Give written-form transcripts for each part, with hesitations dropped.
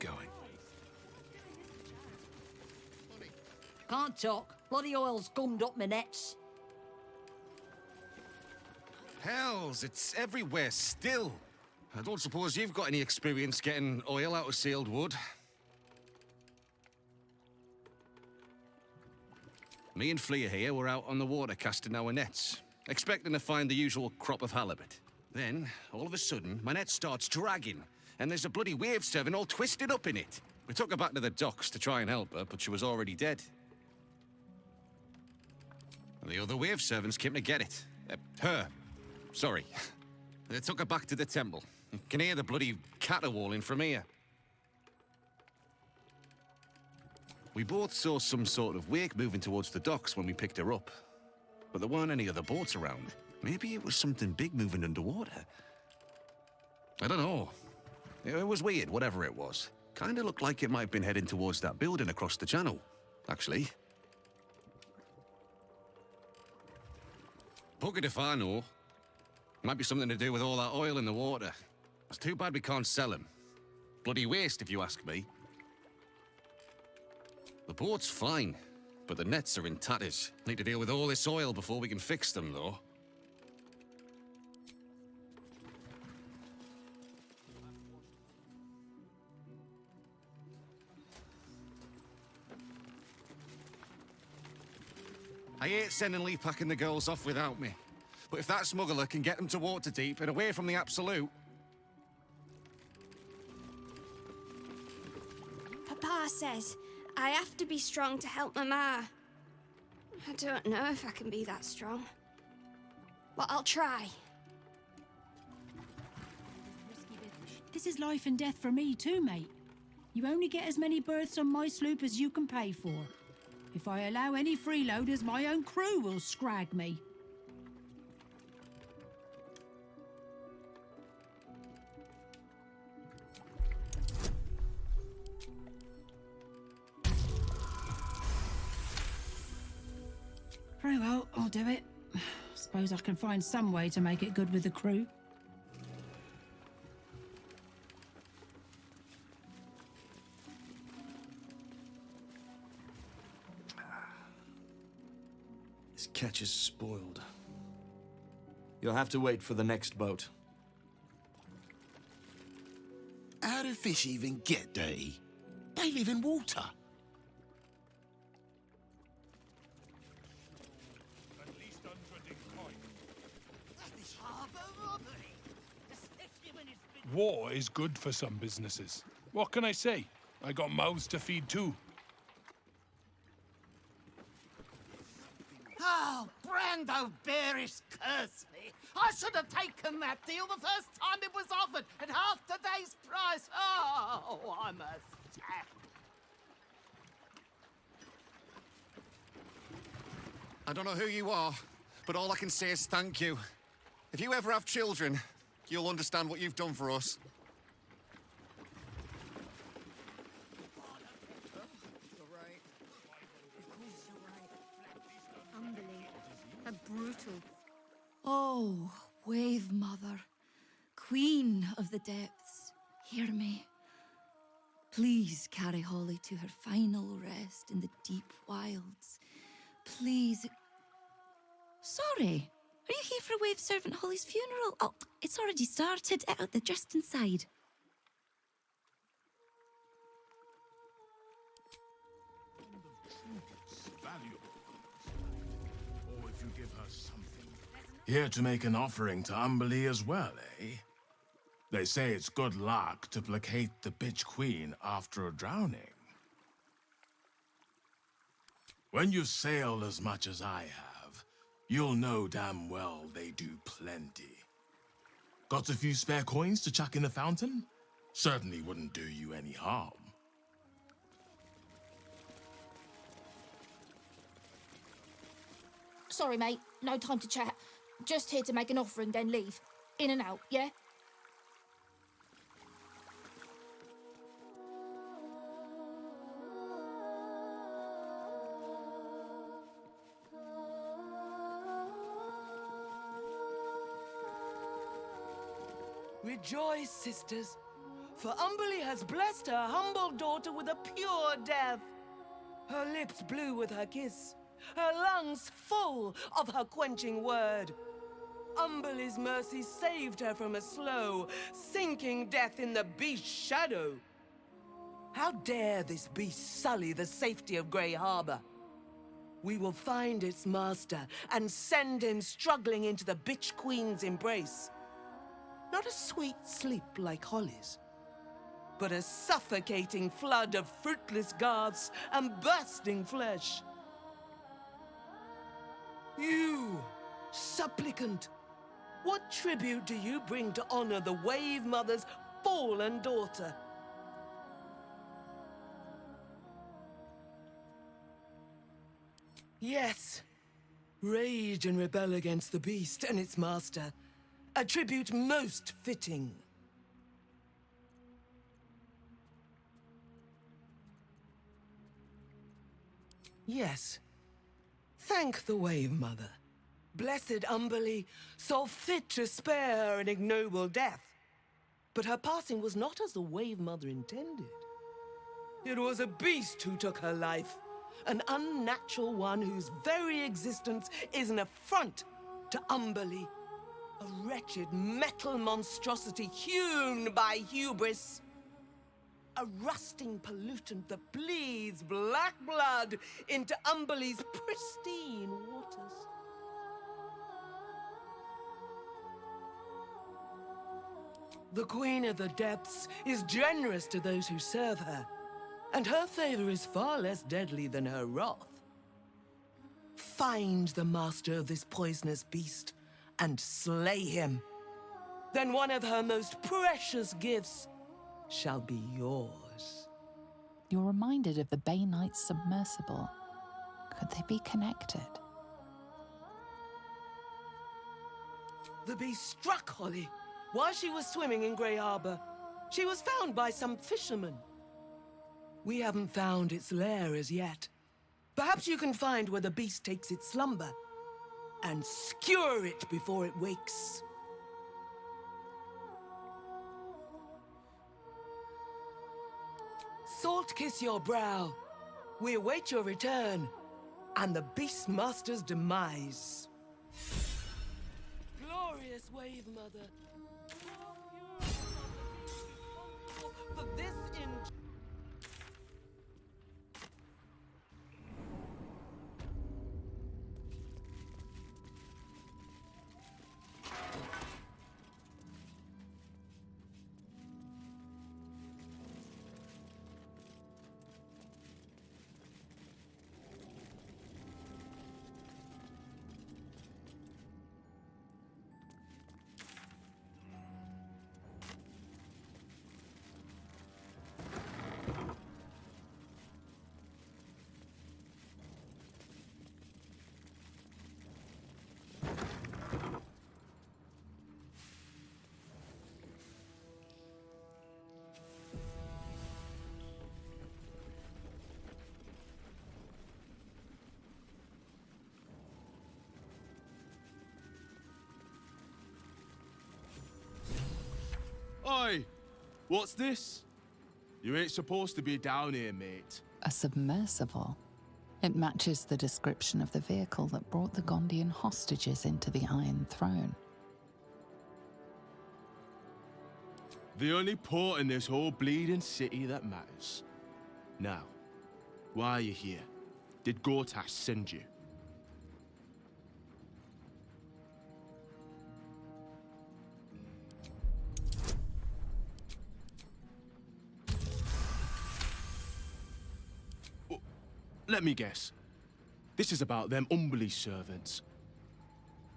going. Can't talk. Bloody oil's gummed up my nets. Hells, it's everywhere still. I don't suppose you've got any experience getting oil out of sealed wood. Me and Flea here were out on the water casting our nets, expecting to find the usual crop of halibut. Then, all of a sudden, my net starts dragging, and there's a bloody wave seven all twisted up in it. We took her back to the docks to try and help her, but she was already dead. The other wave servants came to get it. Her. Sorry. They took her back to the temple. You can hear the bloody caterwauling from here. We both saw some sort of wake moving towards the docks when we picked her up. But there weren't any other boats around. Maybe it was something big moving underwater. I don't know. It was weird, whatever it was. Kinda looked like it might have been heading towards that building across the channel, actually. Buggered if I know. Might be something to do with all that oil in the water. It's too bad we can't sell him. Bloody waste, if you ask me. The boat's fine, but the nets are in tatters. Need to deal with all this oil before we can fix them, though. I hate sending Lee packing the girls off without me. But if that smuggler can get them to Waterdeep and away from the Absolute... Papa says I have to be strong to help Mama. I don't know if I can be that strong. But I'll try. This is life and death for me too, mate. You only get as many berths on my sloop as you can pay for. If I allow any freeloaders, my own crew will scrag me. Very well, I'll do it. Suppose I can find some way to make it good with the crew. This catch is spoiled. You'll have to wait for the next boat. How do fish even get there? They live in water. War is good for some businesses. What can I say? I got mouths to feed too. Oh, Brando Bearish curse me. I should have taken that deal the first time it was offered at half today's price. Oh, I'm a sap. I don't know who you are, but all I can say is thank you. If you ever have children, you'll understand what you've done for us. You're right. Of course you're right. Humbly. How brutal. Oh, Wave Mother, Queen of the Depths, hear me. Please carry Holly to her final rest in the deep wilds. Please. Sorry. Are you here for Wave Servant Holly's funeral? Oh, it's already started. They're just inside. Or if you give her something. Here to make an offering to Umberlee as well, eh? They say it's good luck to placate the bitch queen after a drowning. When you've sailed as much as I have, you'll know damn well they do plenty. Got a few spare coins to chuck in the fountain? Certainly wouldn't do you any harm. Sorry, mate. No time to chat. Just here to make an offering, then leave. In and out, yeah? Rejoice, sisters. for Umberly has blessed her humble daughter with a pure death. Her lips blue with her kiss, her lungs full of her quenching word. Umberly's mercy saved her from a slow, sinking death in the beast's shadow. How dare this beast sully the safety of Grey Harbor? We will find its master and send him struggling into the bitch queen's embrace. Not a sweet sleep like Holly's, but a suffocating flood of fruitless garths and bursting flesh. You, supplicant, what tribute do you bring to honor the Wave Mother's fallen daughter? Yes, rage and rebel against the beast and its master. A tribute most fitting. Yes, thank the Wave Mother. Blessed Umberly saw fit to spare her an ignoble death. But her passing was not as the Wave Mother intended. It was a beast who took her life. An unnatural one whose very existence is an affront to Umberly. A wretched metal monstrosity hewn by hubris. A rusting pollutant that bleeds black blood into Umberly's pristine waters. The Queen of the Depths is generous to those who serve her, and her favor is far less deadly than her wrath. Find the master of this poisonous beast and slay him. Then one of her most precious gifts shall be yours. You're reminded of the Bay Knight's submersible. Could they be connected? The beast struck Holly while she was swimming in Grey Harbor. She was found by some fishermen. We haven't found its lair as yet. Perhaps you can find where the beast takes its slumber and skewer it before it wakes. Salt kiss your brow. We await your return and the Beastmaster's demise. Glorious Wave Mother. For this Oi! What's this? You ain't supposed to be down here, mate. A submersible. It matches the description of the vehicle that brought the Gondian hostages into the Iron Throne. The only port in this whole bleeding city that matters. Now, why are you here? Did Gortash send you? Let me guess. This is about them Umberly servants.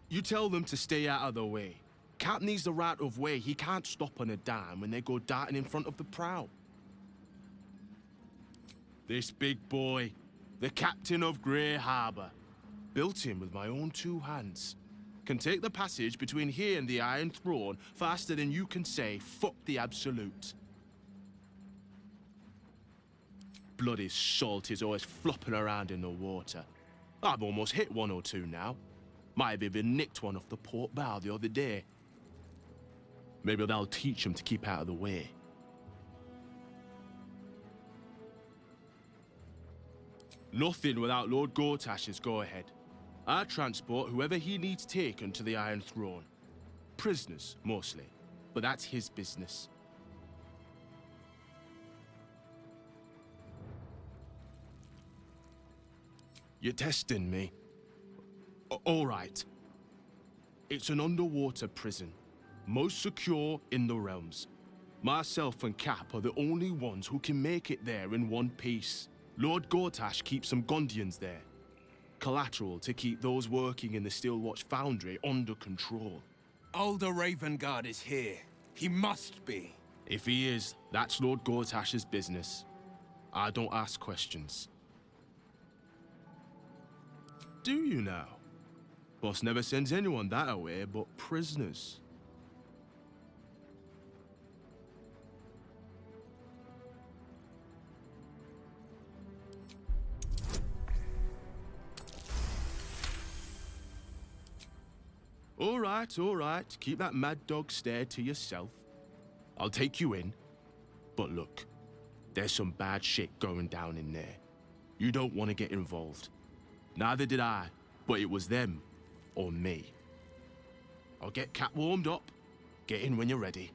You tell them to stay out of the way. Cap needs the right of way. He can't stop on a dime when they go darting in front of the prow. This big boy, the captain of Grey Harbor, built him with my own two hands. Can take the passage between here and the Iron Throne faster than you can say, fuck the Absolute. Bloody salt is always flopping around in the water. I've almost hit one or two now. Might have even nicked one off the port bow the other day. Maybe that'll teach him to keep out of the way. Nothing without Lord Gortash's go-ahead. I transport whoever he needs taken to the Iron Throne. Prisoners, mostly, but that's his business. You're testing me. All right. It's an underwater prison, most secure in the realms. Myself and Cap are the only ones who can make it there in one piece. Lord Gortash keeps some Gondians there. Collateral to keep those working in the Steelwatch Foundry under control. Alder Ravengard is here. He must be. If he is, that's Lord Gortash's business. I don't ask questions. Do you now? Boss never sends anyone that away but prisoners. All right. Keep that mad dog stare to yourself. I'll take you in. But look, there's some bad shit going down in there. You don't want to get involved. Neither did I, but it was them or me. I'll get Cat warmed up. Get in when you're ready.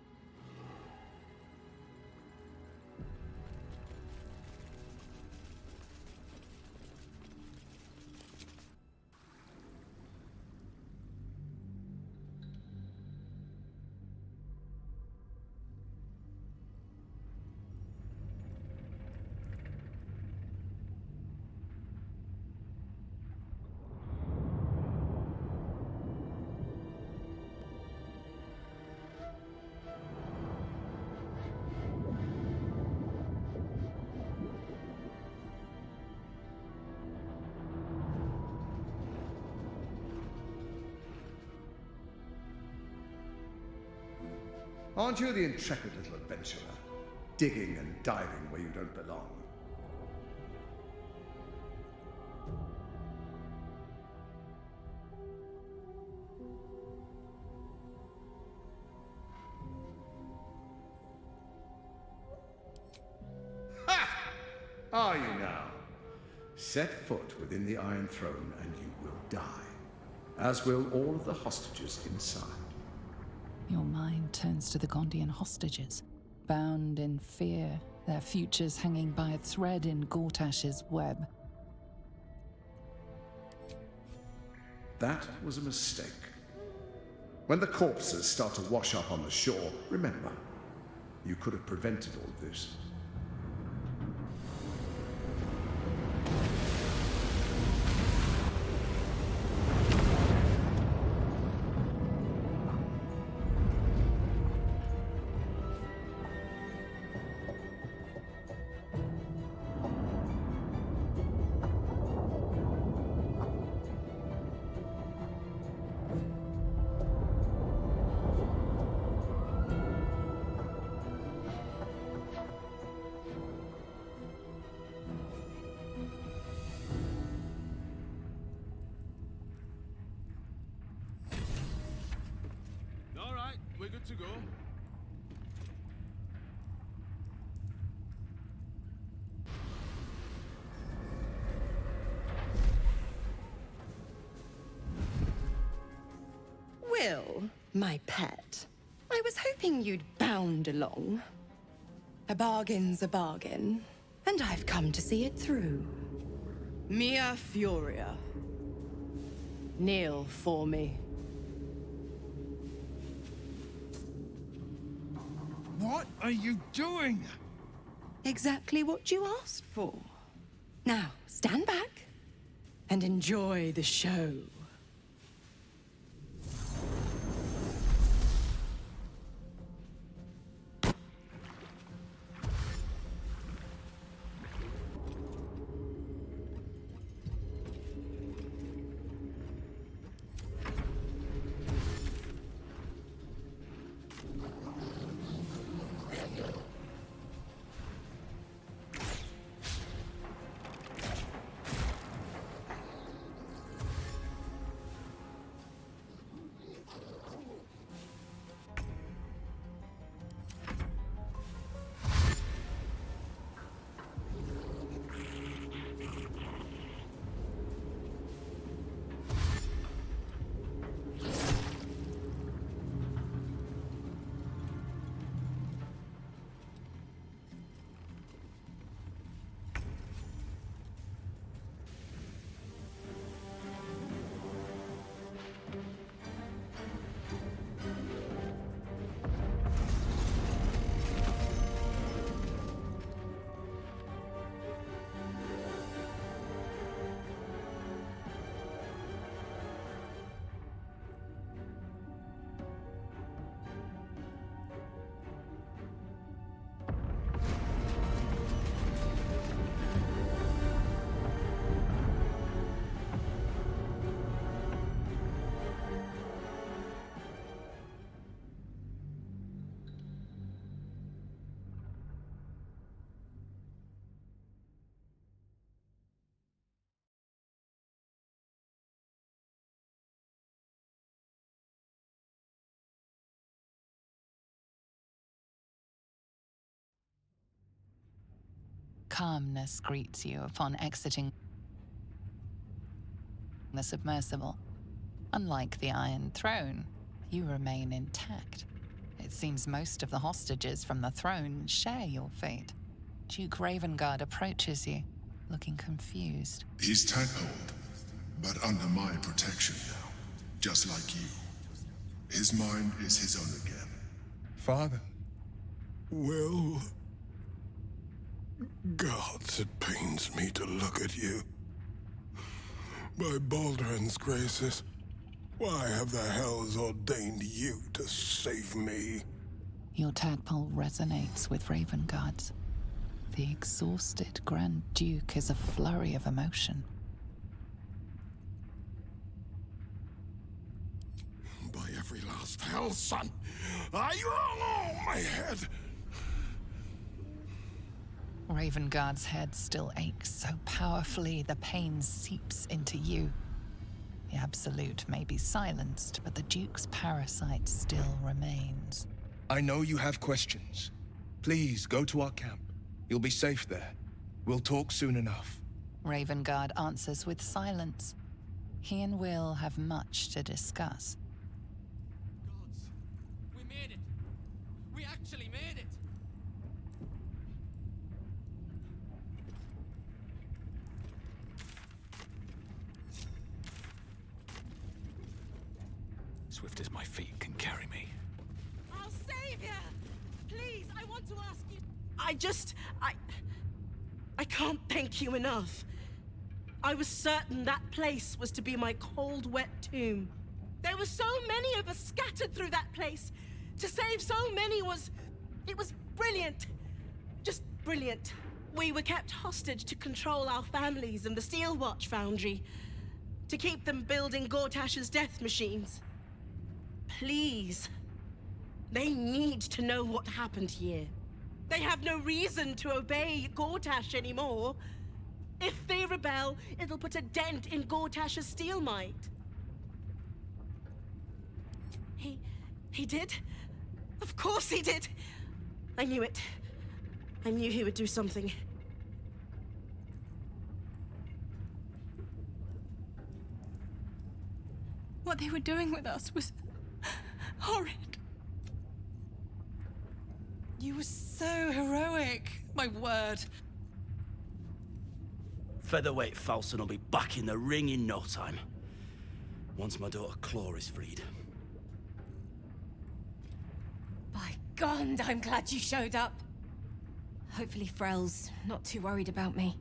Aren't you the intrepid little adventurer, digging and diving where you don't belong? Ha! Are you now? Set foot within the Iron Throne and you will die, as will all of the hostages inside. Your mind turns to the Gondian hostages, bound in fear, their futures hanging by a thread in Gortash's web. That was a mistake. When the corpses start to wash up on the shore, remember, you could have prevented all of this. We're good to go. Will, my pet, I was hoping you'd bound along. A bargain's a bargain, and I've come to see it through. Mia Furia. Kneel for me. What are you doing? Exactly what you asked for. Now, stand back and enjoy the show. Calmness greets you upon exiting the submersible. Unlike the Iron Throne, you remain intact. It seems most of the hostages from the throne share your fate. Duke Ravengard approaches you, looking confused. He's tight-holed, but under my protection now, just like you. His mind is his own again. Father, Will... Gods, it pains me to look at you. By Baldrin's graces, why have the hells ordained you to save me? Your tadpole resonates with Ravengard's. The exhausted Grand Duke is a flurry of emotion. By every last hell, son, I owe my head. Ravengard's head still aches so powerfully the pain seeps into you. The Absolute may be silenced, but the Duke's parasite still remains. I know you have questions. Please, go to our camp. You'll be safe there. We'll talk soon enough. Ravengard answers with silence. He and Will have much to discuss. We made it! We actually made it! Swift as my feet can carry me. I'll save you! Please, I want to ask you... I can't thank you enough. I was certain that place was to be my cold, wet tomb. There were so many of us scattered through that place. To save so many was... it was brilliant. Just brilliant. We were kept hostage to control our families and the Steelwatch Foundry. To keep them building Gortash's death machines. Please. They need to know what happened here. They have no reason to obey Gortash anymore. If they rebel, it'll put a dent in Gortash's steel might. He did? Of course he did! I knew it. I knew he would do something. What they were doing with us was horrid. You were so heroic, my word. Featherweight Falson will be back in the ring in no time. Once my daughter Claw is freed. By God, I'm glad you showed up. Hopefully Frell's not too worried about me.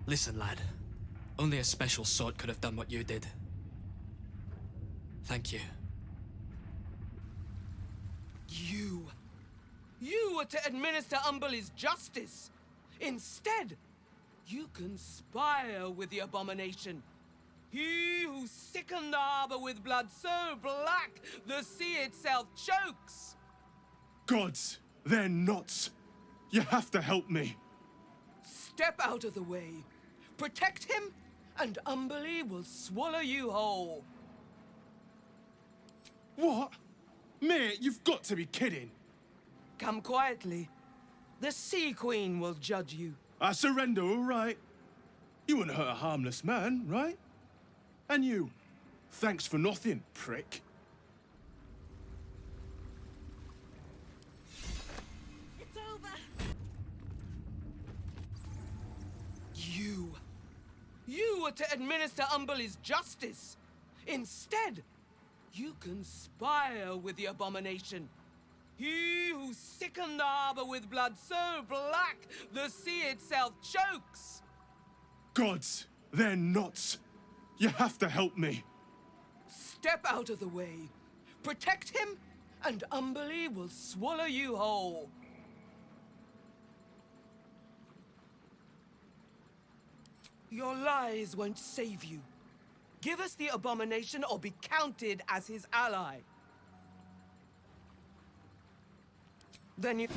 Listen, lad. Only a special sort could have done what you did. Thank you. You were to administer Umberlee's justice. Instead, you conspire with the abomination. He who sickened the harbor with blood so black the sea itself chokes. Gods, they're nuts. You have to help me. Step out of the way. Protect him, and Umberlee will swallow you whole. What? Mate, you've got to be kidding. Come quietly. The Sea Queen will judge you. I surrender, all right. You wouldn't hurt a harmless man, right? And you, thanks for nothing, prick. It's over. You were to administer Umberlee's justice. Instead, you conspire with the abomination. He who sickened the harbor with blood so black the sea itself chokes. Gods, they're nuts. You have to help me. Step out of the way. Protect him, and Umberlee will swallow you whole. Your lies won't save you. Give us the abomination or be counted as his ally. Then you...